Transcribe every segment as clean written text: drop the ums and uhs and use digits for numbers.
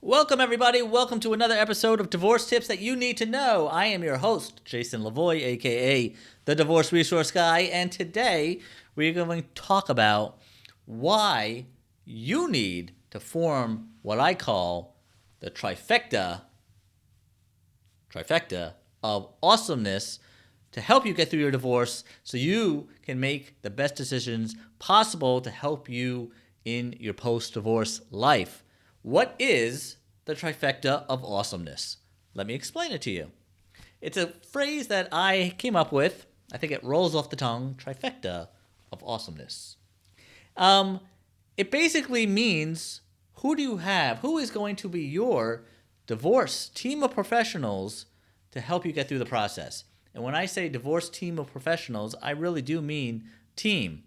Welcome, everybody. Welcome to another episode of Divorce Tips That You Need to Know. I am your host, Jason Lavoie, a.k.a. the Divorce Resource Guy, and today we're going to talk about why you need to form what I call the trifecta of awesomeness to help you get through your divorce so you can make the best decisions possible to help you in your post-divorce life. What is the trifecta of awesomeness? Let me explain it to you. It's a phrase that I came up with. I think it rolls off the tongue, trifecta of awesomeness. It basically means who do you have? Who is going to be your divorce team of professionals to help you get through the process? And when I say divorce team of professionals, I really do mean team.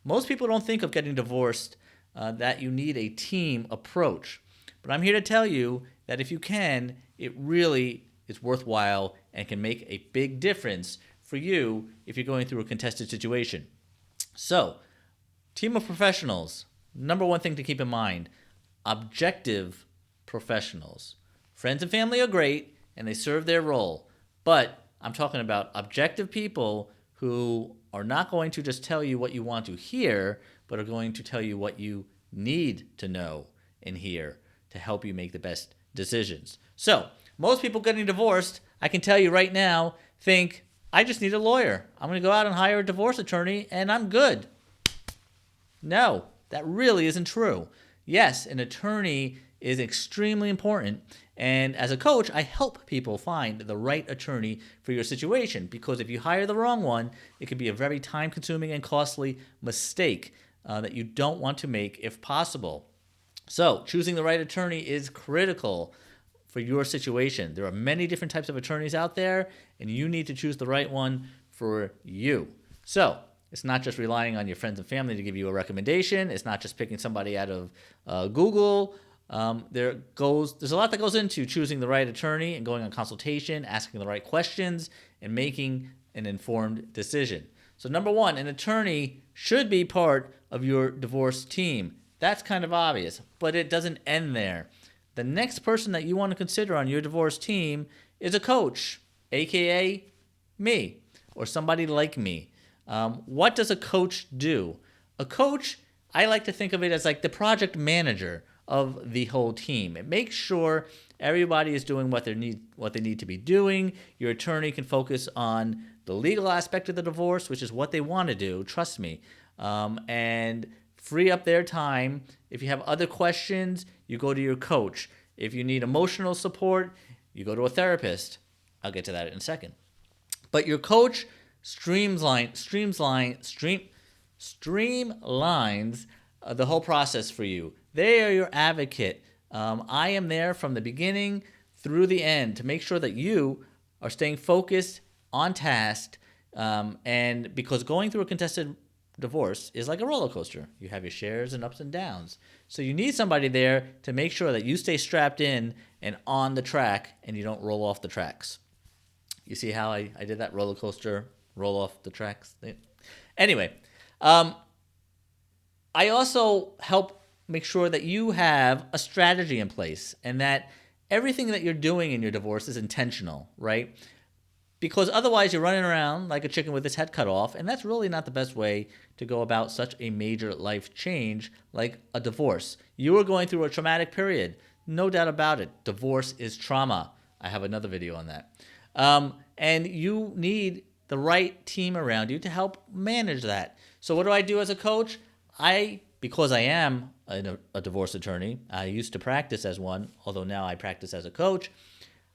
Most people don't think of getting divorced that you need a team approach. But I'm here to tell you that if you can, it really is worthwhile and can make a big difference for you if you're going through a contested situation. So, team of professionals, number one thing to keep in mind, objective professionals. Friends and family are great and they serve their role, but I'm talking about objective people who are not going to just tell you what you want to hear, but are going to tell you what you need to know and hear to help you make the best decisions. So, most people getting divorced, I can tell you right now, think, I just need a lawyer. I'm going to go out and hire a divorce attorney and I'm good. No, that really isn't true. Yes, an attorney is extremely important. And as a coach, I help people find the right attorney for your situation, because if you hire the wrong one, it can be a very time-consuming and costly mistake that you don't want to make if possible. So choosing the right attorney is critical for your situation. There are many different types of attorneys out there, and you need to choose the right one for you. So it's not just relying on your friends and family to give you a recommendation. It's not just picking somebody out of Google. There's a lot that goes into choosing the right attorney and going on consultation, asking the right questions, and making an informed decision. So number one, an attorney should be part of your divorce team. That's kind of obvious, but it doesn't end there. The next person that you want to consider on your divorce team is a coach, aka me, or somebody like me. What does a coach do? A coach, I like to think of it as like the project manager of the whole team. It makes sure everybody is doing what they need to be doing. Your attorney can focus on the legal aspect of the divorce, which is what they want to do, trust me, and free up their time. If you have other questions, you go to your coach. If you need emotional support, you go to a therapist. I'll get to that in a second. But your coach streamlines the whole process for you. They are your advocate. I am there from the beginning through the end to make sure that you are staying focused, on task, and because going through a contested divorce is like a roller coaster. You have your shares and ups and downs. So you need somebody there to make sure that you stay strapped in and on the track and you don't roll off the tracks. You see how I did that roller coaster, roll off the tracks thing? Anyway, I also help make sure that you have a strategy in place and that everything that you're doing in your divorce is intentional, right? Because otherwise you're running around like a chicken with its head cut off, and that's really not the best way to go about such a major life change like a divorce. You are going through a traumatic period, no doubt about it. Divorce is trauma. I have another video on that. And you need the right team around you to help manage that. So what do I do as a coach? Because I am a divorce attorney, I used to practice as one, although now I practice as a coach,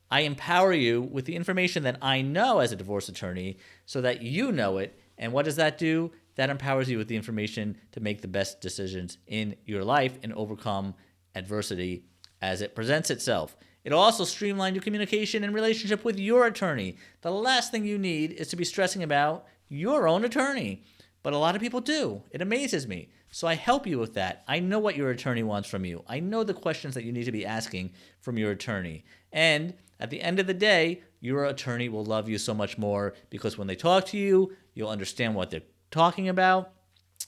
I empower you with the information that I know as a divorce attorney so that you know it. And what does that do? That empowers you with the information to make the best decisions in your life and overcome adversity as it presents itself. It'll also streamline your communication and relationship with your attorney. The last thing you need is to be stressing about your own attorney. But a lot of people do. It amazes me. So I help you with that. I know what your attorney wants from you. I know the questions that you need to be asking from your attorney. And at the end of the day, your attorney will love you so much more because when they talk to you, you'll understand what they're talking about,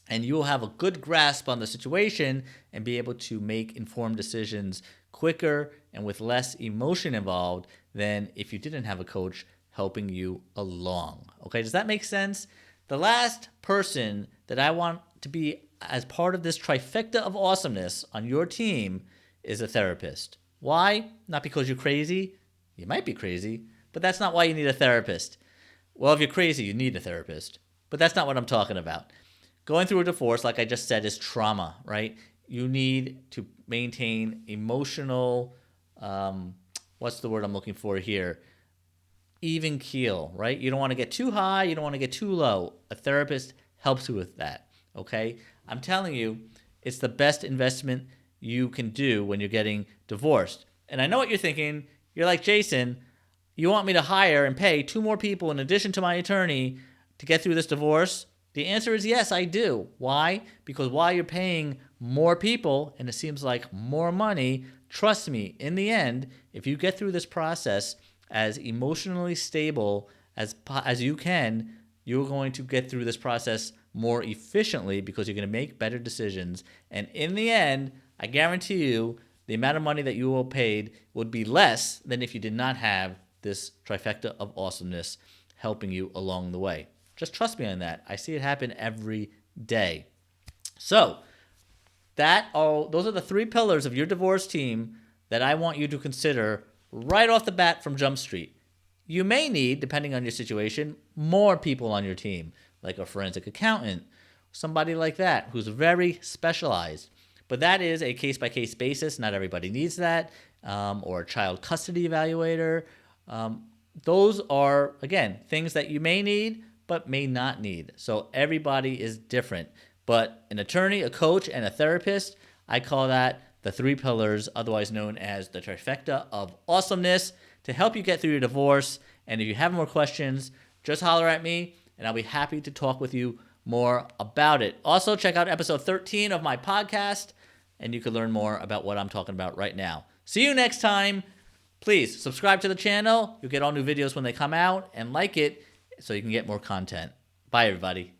and you will have a good grasp on the situation and be able to make informed decisions quicker and with less emotion involved than if you didn't have a coach helping you along. Okay, does that make sense? The last person that I want to be as part of this trifecta of awesomeness on your team is a therapist. Why? Not because you're crazy. You might be crazy, but that's not why you need a therapist. Well, if you're crazy, you need a therapist, but that's not what I'm talking about. Going through a divorce, like I just said, is trauma, right? You need to maintain emotional, what's the word I'm looking for here? Even keel, right? You don't want to get too high. You don't want to get too low. A therapist helps you with that, okay? I'm telling you, it's the best investment you can do when you're getting divorced. And I know what you're thinking. You're like, Jason, you want me to hire and pay 2 more people in addition to my attorney to get through this divorce? The answer is yes, I do. Why? Because while you're paying more people, and it seems like more money, trust me, in the end, if you get through this process as emotionally stable as you can, you're going to get through this process more efficiently because you're going to make better decisions. And in the end, I guarantee you, the amount of money that you will paid would be less than if you did not have this trifecta of awesomeness helping you along the way. Just trust me on that. I see it happen every day. So those are the 3 pillars of your divorce team that I want you to consider right off the bat from Jump Street. You may need, depending on your situation, more people on your team, like a forensic accountant, somebody like that who's very specialized. But that is a case-by-case basis. Not everybody needs that, or a child custody evaluator. Those are, again, things that you may need but may not need. So everybody is different. But an attorney, a coach, and a therapist, I call that the 3 pillars, otherwise known as the trifecta of awesomeness, to help you get through your divorce. And if you have more questions, just holler at me, and I'll be happy to talk with you more about it. Also, check out episode 13 of my podcast, and you can learn more about what I'm talking about right now. See you next time. Please subscribe to the channel. You'll get all new videos when they come out, and like it so you can get more content. Bye, everybody.